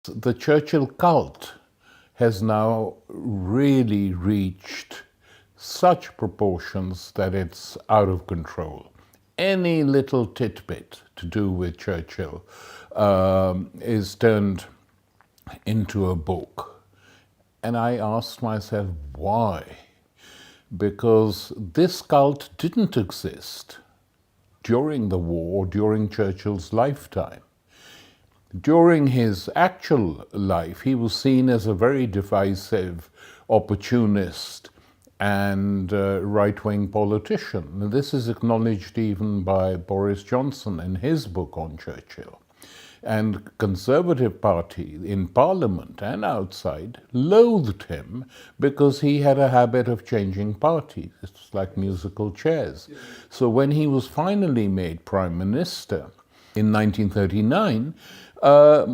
The Churchill cult has now really reached such proportions that it's out of control. Any little tidbit to do with Churchill is turned into a book. And I asked myself, why? Because this cult didn't exist during the war, during Churchill's lifetime. During his actual life, he was seen as a very divisive opportunist and right-wing politician. This is acknowledged even by Boris Johnson in his book on Churchill. And Conservative Party in Parliament and outside loathed him because he had a habit of changing parties. It's like musical chairs. So when he was finally made Prime Minister in 1939,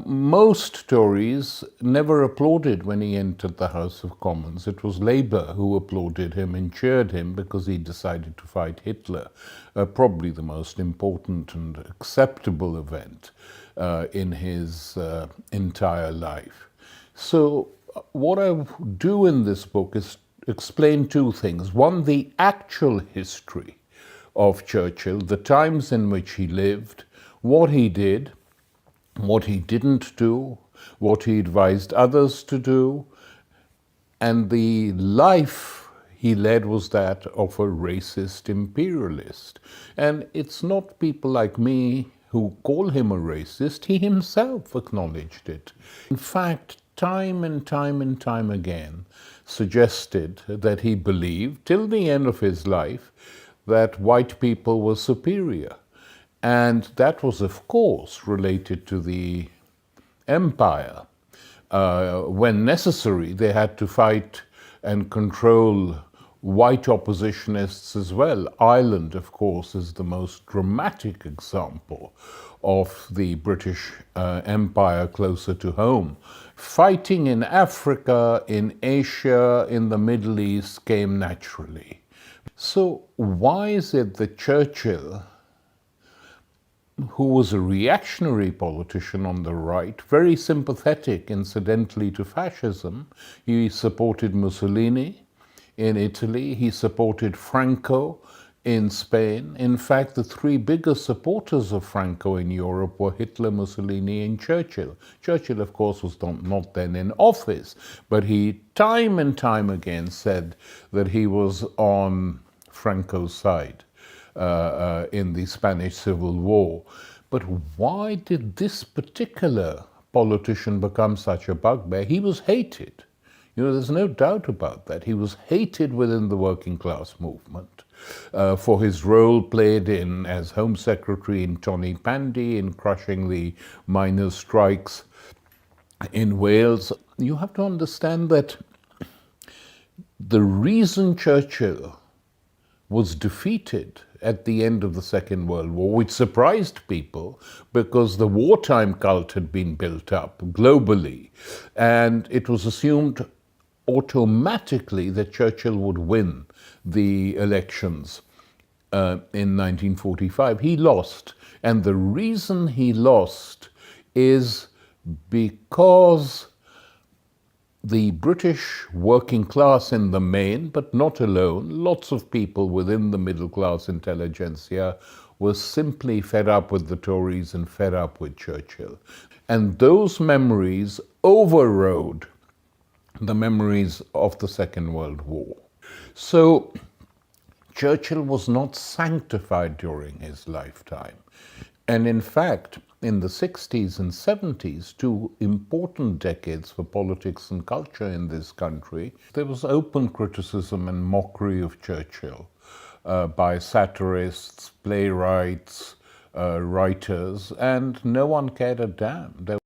most Tories never applauded when he entered the House of Commons. It was Labour who applauded him and cheered him because he decided to fight Hitler, probably the most important and acceptable event in his entire life. So what I do in this book is explain two things. One, the actual history of Churchill, the times in which he lived, what he did, what he didn't do, what he advised others to do, and the life he led was that of a racist imperialist. And it's not people like me who call him a racist, he himself acknowledged it. In fact, time and time again suggested that he believed, till the end of his life, that white people were superior. And that was, of course, related to the empire. When necessary, they had to fight and control white oppositionists as well. Ireland, of course, is the most dramatic example of the British Empire closer to home. Fighting in Africa, in Asia, in the Middle East came naturally. So why is it that Churchill, who was a reactionary politician on the right, very sympathetic, incidentally, to fascism, he supported Mussolini in Italy, he supported Franco in Spain. In fact, the three biggest supporters of Franco in Europe were Hitler, Mussolini, and Churchill. Churchill, of course, was not then in office, but he time and time again said that he was on Franco's side in the Spanish Civil War. But why did this particular politician become such a bugbear? He was hated. You know, there's no doubt about that. He was hated within the working class movement for his role played in as Home Secretary in Tony Pandy in crushing the miners' strikes in Wales. You have to understand that the reason Churchill was defeated at the end of the Second World War, which surprised people because the wartime cult had been built up globally, and it was assumed automatically that Churchill would win the elections in 1945. He lost, and the reason he lost is because the British working class in the main, but not alone, lots of people within the middle class intelligentsia were simply fed up with the Tories and fed up with Churchill. And those memories overrode the memories of the Second World War. So Churchill was not sanctified during his lifetime. And in fact, in the 60s and 70s, two important decades for politics and culture in this country, there was open criticism and mockery of Churchill by satirists, playwrights, writers, and no one cared a damn.